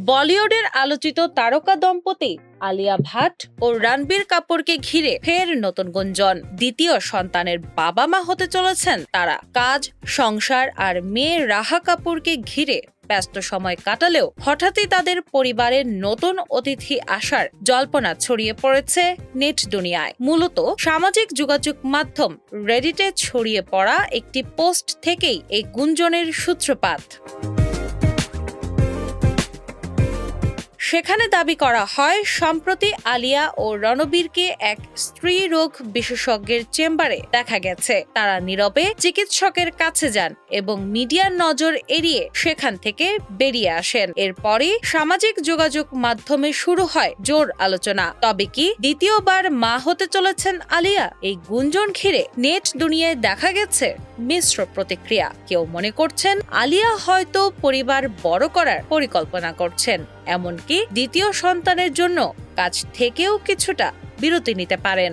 বলিউডের আলোচিত তারকা দম্পতি আলিয়া ভাট ও রণবীর কাপুরকে ঘিরে ফের নতুন গুঞ্জন। দ্বিতীয় সন্তানের বাবা মা হতে চলেছেন তারা। কাজ, সংসার আর মেয়ে রাহা কাপুরকে ঘিরে ব্যস্ত সময় কাটালেও হঠাৎই তাদের পরিবারের নতুন অতিথি আসার জল্পনা ছড়িয়ে পড়েছে নেট দুনিয়ায়। মূলত সামাজিক যোগাযোগ মাধ্যম রেডিটে ছড়িয়ে পড়া একটি পোস্ট থেকেই এই গুঞ্জনের সূত্রপাত। সেখানে দাবি করা হয়, সম্প্রতি আলিয়া ও রণবীরকে এক স্ত্রী রোগ বিশেষজ্ঞের চেম্বারে দেখা গেছে। তারা নীরবে চিকিৎসকের কাছে যান এবং মিডিয়ার নজর এড়িয়ে সেখান থেকে বেরিয়ে আসেন। এরপরই সামাজিক যোগাযোগ মাধ্যমে শুরু হয় জোর আলোচনা। তবে কি দ্বিতীয়বার মা হতে চলেছেন আলিয়া? এই গুঞ্জন ঘিরে নেট দুনিয়ায় দেখা গেছে মিশ্র প্রতিক্রিয়া। কেউ মনে করছেন আলিয়া হয়তো পরিবার বড় করার পরিকল্পনা করছেন, এমনকি দ্বিতীয় সন্তানের জন্য কাজ থেকেও কিছুটা বিরতি নিতে পারেন।